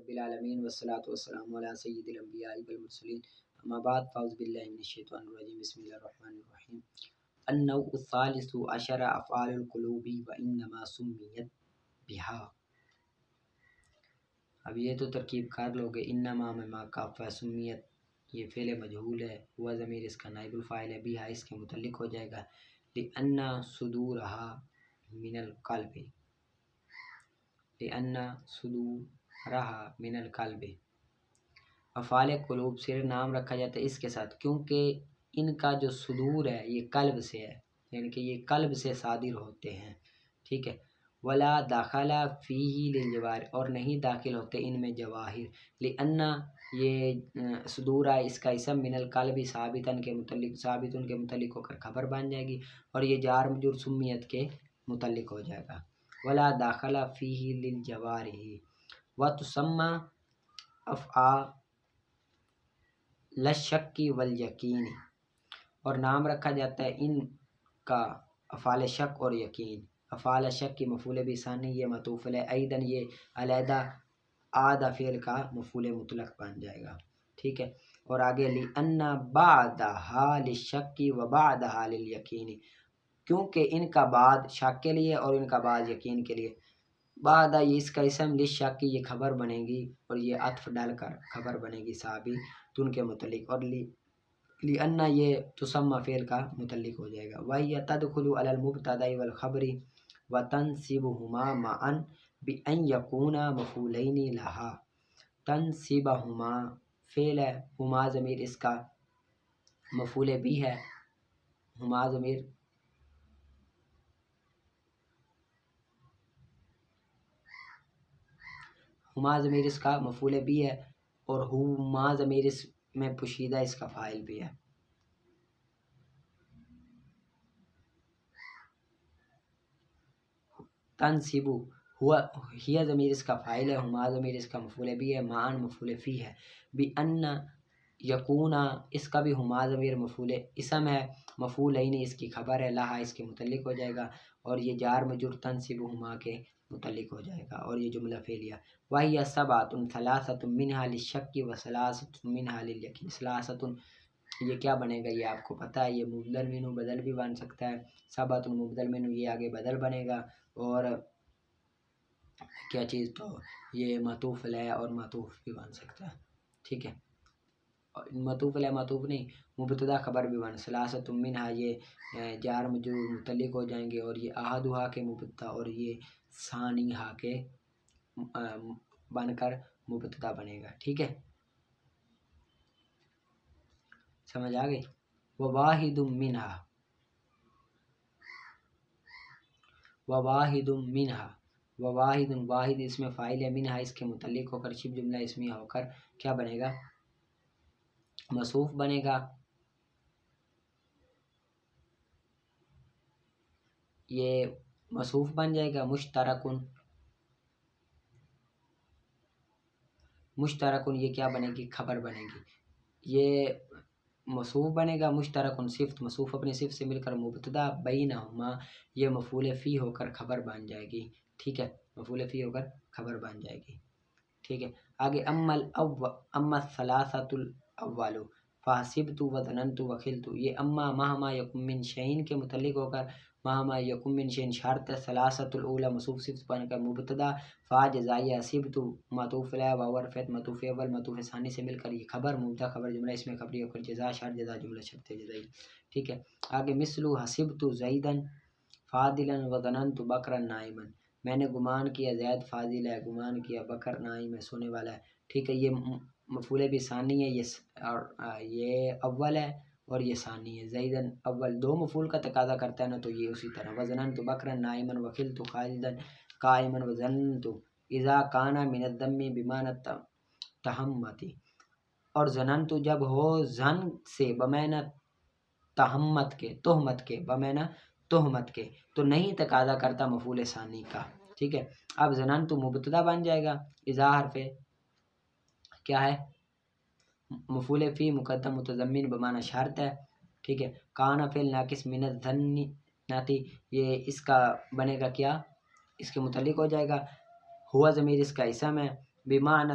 رب العالمین والصلاة والسلام علی سید الانبیاء والمرسلین اما بعد فاعوذ باللہ من الشیطان الرجیم بسم اللہ الرحمن الرحیم النوع الثالث عشر افعال القلوب وانما سمیت بہا۔ اب یہ تو ترکیب کار لوگے، انما میں ما کافہ سمیت یہ فعل مجہول ہے، ہوا ضمیر اس کا نائب الفاعل ہے، بہا اس کے متعلق ہو جائے گا، لأن صدورہا من القلب، لأن صدورہا من القلب۔ افعال قلوب صرف نام رکھا جاتا ہے اس کے ساتھ، کیونکہ ان کا جو صدور ہے یہ قلب سے ہے، یعنی کہ یہ قلب سے صادر ہوتے ہیں، ٹھیک ہے۔ ولا داخلہ فیہ للجوار، اور نہیں داخل ہوتے ان میں جواہر، لأن یہ صدور ہے اس کا اسم من القلب ثابتن کے متعلق، ثابتن کے متعلق ہو کر خبر بن جائے گی، اور یہ جار مجرور سمیت کے متعلق ہو جائے گا۔ ولا داخلہ فیہ للجوارح وتسمى افعال الشک والیقین، اور نام رکھا جاتا ہے ان کا افعال شک اور یقین۔ افعال شک کی مفعول بھی ثانی یہ معطوف ہے، ایدن یہ علیحدہ آدھا فعل کا مفعول مطلق بن جائے گا، ٹھیک ہے۔ اور آگے لأن بعدها للشک وبعدها للیقین، کیونکہ ان کا بعد شک کے لیے اور ان کا بعد یقین کے لیے۔ بعد یہ اس کا اسم للشک یہ خبر بنے گی، اور یہ عطف ڈال کر خبر بنے گی ثابت کے متعلق، اور لأن یہ تسمى فعل کا متعلق ہو جائے گا۔ وهي تدخل على المبتدا والخبر وتنصبهما معا بأن يكونا مفعولين لها۔ تنصبهما فعل ہے، ہما ضمیر اس کا مفعول بھی ہے، ہما ضمیر ہما ضمیر اس کا مفعول بھی ہے، اور ہما ضمیر اس میں پوشیدہ اس کا فاعل بھی ہے۔ تنصب ہوا ہی ضمیر اس کا فاعل ہے، ہما ضمیر اس کا مفعول بھی ہے، معاً مفعول فی ہے، بأن یکونا اس کا بھی ہما ضمیر مفعول اسم ہے، مفعولین اس کی خبر ہے، لہا اس کے متعلق ہو جائے گا، اور یہ جار مجرور تنصبہما کے متعلق ہو جائے گا، اور یہ جملہ فعلیہ۔ وہی سبعۃ ثلاثۃ منها للشک وثلاثۃ منها للیقین۔ ثلاثۃ یہ کیا بنے گا، یہ آپ کو پتہ ہے، یہ مبدل منہ بدل بھی بن سکتا ہے، سبعۃ مبدل منہ یہ آگے بدل بنے گا، اور کیا چیز تو یہ معطوف علیہ اور معطوف بھی بن سکتا ہے، ٹھیک ہے۔ معطوف علیہ معطوف نہیں، مبتدا خبر بھی بن، ثلاثۃ منها یہ جار مجرور متعلق ہو جائیں گے، اور یہ احدھا کے مبتدا اور یہ ثانیہ کے بن کر مبتدا بنے گا، ٹھیک ہے، سمجھ آ گئی۔ وواحد منها، وواحد منها، وواحد واحد اس میں فاعل ہے، منها اس کے متعلق ہو کر شبہ جملہ اسمیہ ہو کر کیا بنے گا، موصوف بنے گا۔ یہ موصوف بن جائے گا، مشترکن، مشترکن یہ کیا بنے گی، خبر بنے گی۔ یہ موصوف بنے گا، مشترکن صفت، موصوف اپنی صفت سے مل کر مبتدا، بینہما یہ مفعول فی ہو کر خبر بن جائے گی، ٹھیک ہے، مفعول فی ہو کر خبر بن جائے گی، ٹھیک ہے۔ آگے اما الثلاثۃ الاول فحسبت وظننت وخلت، یہ اما مہما یکن من شیء کے متعلق ہو کر مہما یکن من شیء شرط، ثلاثۃ الاولی موصوف صفت بن کر مبتدا، فا جزائیہ، حسبت معطوف علیہ، واو رفعت معطوف اول معطوف ثانی سے مل کر یہ خبر، مبتدا خبر جملہ اس میں خبری ہو کر جزا شرط، جزا جملہ شرط جزائی، ٹھیک ہے۔ آگے مثلو حسبت زیدا فاضلا وظننت بکرا نائما، میں نے گمان کیا زید فاضل ہے، گمان کیا بکر نائم ہے، سونے والا ہے، ٹھیک ہے۔ یہ مفعول بھی ثانی ہے، یہ اول ہے اور یہ ثانی ہے، زیدن اول دو مفعول کا تقاضا کرتا ہے نا، تو یہ اسی طرح وظننت بکرا نائما وخلت خالدا قائما وظننت اذا کان من الذم بمعنی تہمتی، اور ظننت جب ہو ظن سے بمعنی تہمت کے، تہمت کے، بمعنی تہمت کے، تو نہیں تقاضا کرتا مفعول ثانی کا، ٹھیک ہے۔ اب ظننت مبتدا بن جائے گا، اذا حرف کیا ہے، مفعول فی مقدم متضمن بمعنی شرط ہے، ٹھیک ہے۔ کان فعل ناقص من الظن ناتی، یہ اس کا بنے گا کیا، اس کے متعلق ہو جائے گا، ہوا ضمیر اس کا اسم ہے، بمعنی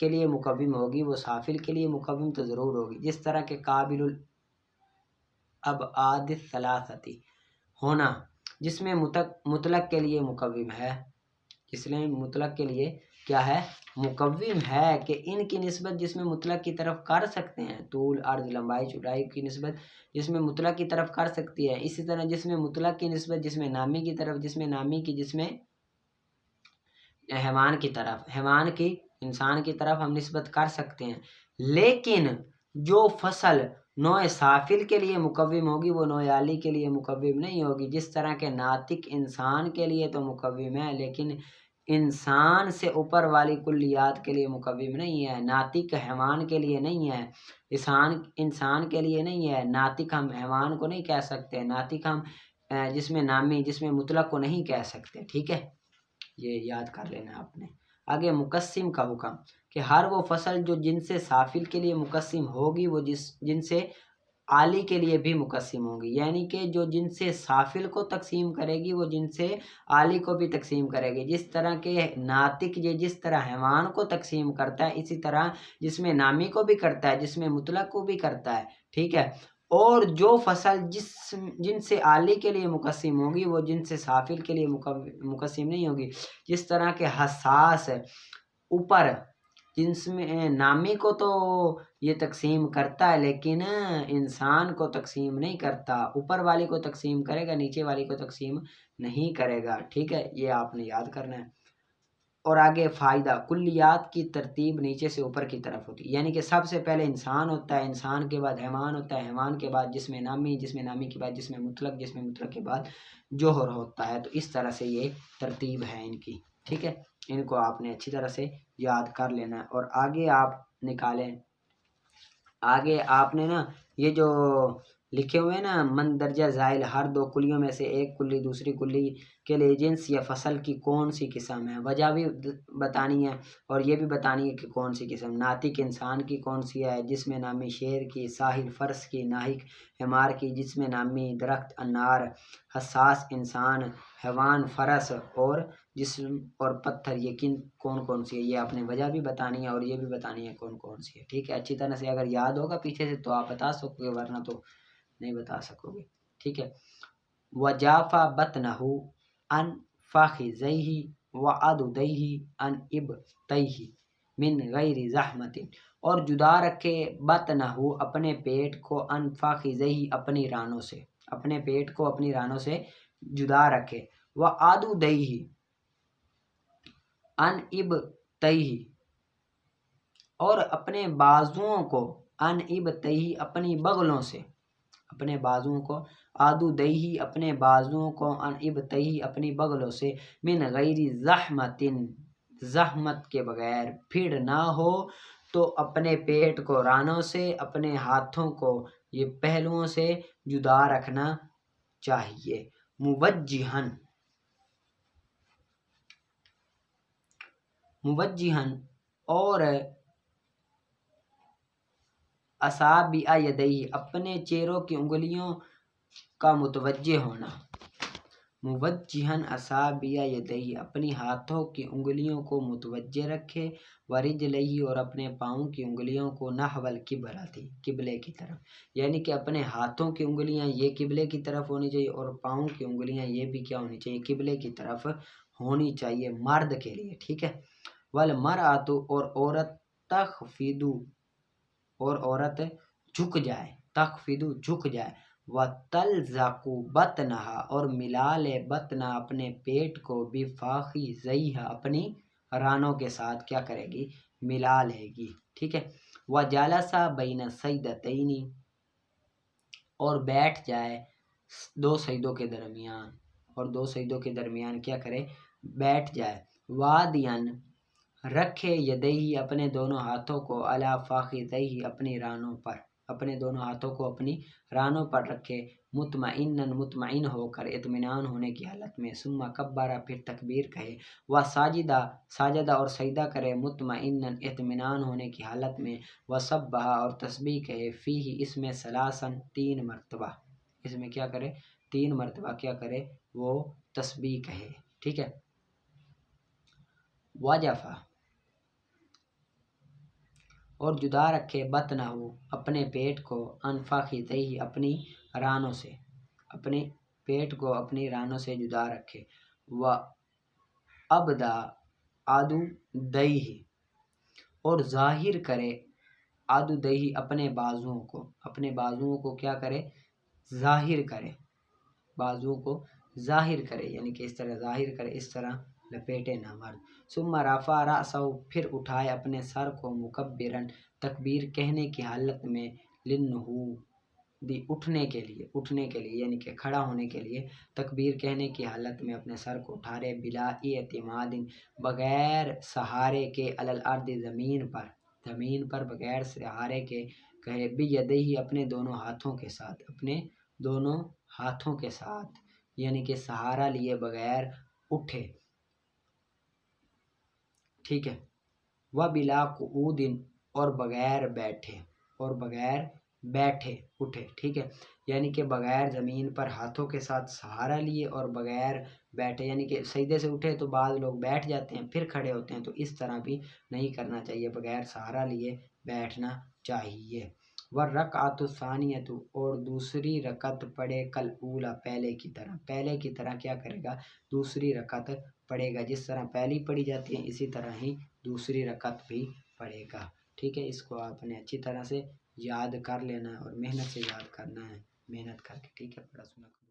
کے لیے مقوم ہوگی وہ سافل کے لیے مقوم تو ضرور ہوگی، جس طرح کہ قابل الابعاد الثلاثتی ہونا جس میں مطلق کے لیے مقوم ہے، اس لیے مطلق کے لیے کیا ہے مقوم ہے کہ ان کی نسبت جس میں مطلق کی طرف کر سکتے ہیں، طول عرض لمبائی چوڑائی کی نسبت جس میں مطلق کی طرف کر سکتی ہے، اسی طرح جس میں مطلق کی نسبت جس میں نامی کی طرف، جس میں نامی کی جس میں حیوان کی طرف، حیوان کی انسان کی طرف ہم نسبت کر سکتے ہیں، لیکن جو فصل نوع سافل کے لیے مقوم ہوگی وہ نوع عالی کے لیے مقوم نہیں ہوگی، جس طرح کہ ناطق انسان کے لیے تو مقوم ہے لیکن انسان سے اوپر والی کلیات کے لیے مقوم نہیں ہے، ناطق حیوان کے لیے نہیں ہے، انسان کے لیے نہیں ہے، ناطق ہم حیوان کو نہیں کہہ سکتے، ناطق ہم جس میں نامی جس میں مطلق کو نہیں کہہ سکتے، ٹھیک ہے، یہ یاد کر لینا آپ نے۔ آگے مقسم کا حکم کہ ہر وہ فصل جو جن سے سافل کے لیے مقسم ہوگی وہ جن سے عالی کے لیے بھی مقسم ہوگی، یعنی کہ جو جن سے سافل کو تقسیم کرے گی وہ جن سے عالی کو بھی تقسیم کرے گی، جس طرح کہ ناطق یہ جس طرح حیوان کو تقسیم کرتا ہے اسی طرح جس میں نامی کو بھی کرتا ہے، جس میں مطلق کو بھی کرتا ہے، ٹھیک ہے، اور جو فصل جن سے عالی کے لیے مقسم ہوگی وہ جن سے سافل کے لیے مقسم نہیں ہوگی، جس طرح کہ حساس اوپر جنس میں نامی کو تو یہ تقسیم کرتا ہے لیکن انسان کو تقسیم نہیں کرتا، اوپر والی کو تقسیم کرے گا نیچے والی کو تقسیم نہیں کرے گا، ٹھیک ہے، یہ آپ نے یاد کرنا ہے۔ اور آگے فائدہ کلیات کی ترتیب نیچے سے اوپر کی طرف ہوتی ہے، یعنی کہ سب سے پہلے انسان ہوتا ہے، انسان کے بعد حیوان ہوتا ہے، حیوان کے بعد جس میں نامی، جس میں نامی کے بعد جس میں مطلق، جس میں مطلق کے بعد جوہر ہوتا ہے، تو اس طرح سے یہ ترتیب ہے ان کی، ٹھیک ہے، ان کو آپ نے اچھی طرح سے یاد کر لینا ہے۔ اور آگے آپ نکالیں، آگے آپ نے نا یہ جو لکھے ہوئے نا مندرجہ ذیل ہر دو کلیوں میں سے ایک کلی دوسری کلی کے لیے جنس یا فصل کی کون سی قسم ہے، وجہ بھی بتانی ہے اور یہ بھی بتانی ہے کہ کون سی قسم، ناطق انسان کی کون سی ہے، جس میں نامی شیر کی، ساحل فرس کی، ناہق حمار کی، جس میں نامی درخت انار، حساس انسان، حیوان فرس، اور جسم اور پتھر، یہ کون کون سی ہے، یہ آپ نے وجہ بھی بتانی ہے اور یہ بھی بتانی ہے کون کون سی ہے، ٹھیک ہے، اچھی طرح سے اگر یاد ہوگا پیچھے سے تو آپ بتا سکو گے ورنہ تو نہیں بتا سکو گے، ٹھیک ہے۔ وجافا بطنہ ان فاخذیہ وعضدیہ ان ابطیہ من غیر زحمت، اور جدا رکھے بطنہ اپنے پیٹ کو ان فاخذیہ اپنی رانوں سے، اپنے پیٹ کو اپنی رانوں سے جدا رکھے، وعضدیہ ان ابطیہ اور اپنے بازوؤں کو ان ابطیہ اپنی بغلوں سے، اپنے بازوؤں کو، آدو دہی اپنے بازوؤں کو، ان ابطیہ اپنی بغلوں سے، من غیر زحمت زحمت کے بغیر، پھر نہ ہو تو اپنے پیٹ کو رانوں سے، اپنے ہاتھوں کو یہ پہلوؤں سے جدا رکھنا چاہیے، موجہن اور اصابع یدیہ اپنے چیروں کی انگلیوں کا متوجہ ہونا، موجہن اصابع یدیہ اپنی ہاتھوں کی انگلیوں کو متوجہ رکھے، ورجلیہ اور اپنے پاؤں کی انگلیوں کو نحو القبلۃ قبلے کی طرف، یعنی کہ اپنے ہاتھوں کی انگلیاں یہ قبلے کی طرف ہونی چاہیے اور پاؤں کی انگلیاں یہ بھی کیا ہونی چاہیے قبلے کی طرف ہونی چاہیے مرد کے لیے، ٹھیک ہے۔ والمرأۃ اور عورت تخفض اور عورت جھک جائے، تخفض جھک جائے، وتلزق بطنہا اور ملا لے بطنہ اپنے پیٹ کو، بفاخذیہا اپنی رانوں کے ساتھ کیا کرے گی ملا لے گی، ٹھیک ہے۔ وجلس بین سجدتین اور بیٹھ جائے دو سجدوں کے درمیان، اور دو سجدوں کے درمیان کیا کرے بیٹھ جائے، وادین رکھے یدیہ اپنے دونوں ہاتھوں کو، علی فاخذیہ اپنی رانوں پر، اپنے دونوں ہاتھوں کو اپنی رانوں پر رکھے، مطمئنن مطمئن ہو کر، اطمینان ہونے کی حالت میں، ثم کبر پھر تکبیر کہے، وسجدہ سجدہ اور سجدہ کرے، مطمئنن اطمینان ہونے کی حالت میں، وسبح اور تسبیح کہے، فیہ اس میں ثلاثاً تین مرتبہ، اس میں کیا کرے تین مرتبہ کیا کرے وہ تسبیح کہے، ٹھیک ہے۔ وجفا اور جدا رکھے بطنہو اپنے پیٹ کو، عن فخذیہ اپنی رانوں سے، اپنے پیٹ کو اپنی رانوں سے جدا رکھے، و ابدا عضدیہ اور ظاہر کرے عضدیہ اپنے بازوؤں کو، اپنے بازوؤں کو کیا کرے؟ ظاہر کرے، بازو کو ظاہر کرے، یعنی کہ اس طرح ظاہر کرے، اس طرح لپیٹے نہ مرد۔ ثم رفع رأسہ پھر اٹھائے اپنے سر کو، مکبرن تکبیر کہنے کی حالت میں، للنہوض اٹھنے کے لیے، اٹھنے کے لیے یعنی کہ کھڑا ہونے کے لیے تکبیر کہنے کی حالت میں اپنے سر کو اٹھا رہے، بلا اعتماد بغیر سہارے کے، علی الارض زمین پر، زمین پر بغیر سہارے کے کہے، بیدیہ اپنے دونوں ہاتھوں کے ساتھ، اپنے دونوں ہاتھوں کے ساتھ، یعنی کہ سہارا لیے بغیر اٹھے، ٹھیک ہے۔ وبلا قعود اور بغیر بیٹھے، اور بغیر بیٹھے اٹھے، ٹھیک ہے، یعنی کہ بغیر زمین پر ہاتھوں کے ساتھ سہارا لیے اور بغیر بیٹھے، یعنی کہ سجدے سے اٹھے تو بعض لوگ بیٹھ جاتے ہیں پھر کھڑے ہوتے ہیں، تو اس طرح بھی نہیں کرنا چاہیے، بغیر سہارا لیے بیٹھنا چاہیے۔ والرکعۃ الثانیۃ اور دوسری رکعت پڑھے، کالاولی پہلے کی طرح، پہلے کی طرح کیا کرے گا؟ دوسری رکعت پڑھے گا، جس طرح پہلی پڑھی جاتی ہے اسی طرح ہی دوسری رکعت بھی پڑھے گا، ٹھیک ہے۔ اس کو آپ نے اچھی طرح سے یاد کر لینا ہے اور محنت سے یاد کرنا ہے، محنت کر کے، ٹھیک ہے، پڑھا سنا۔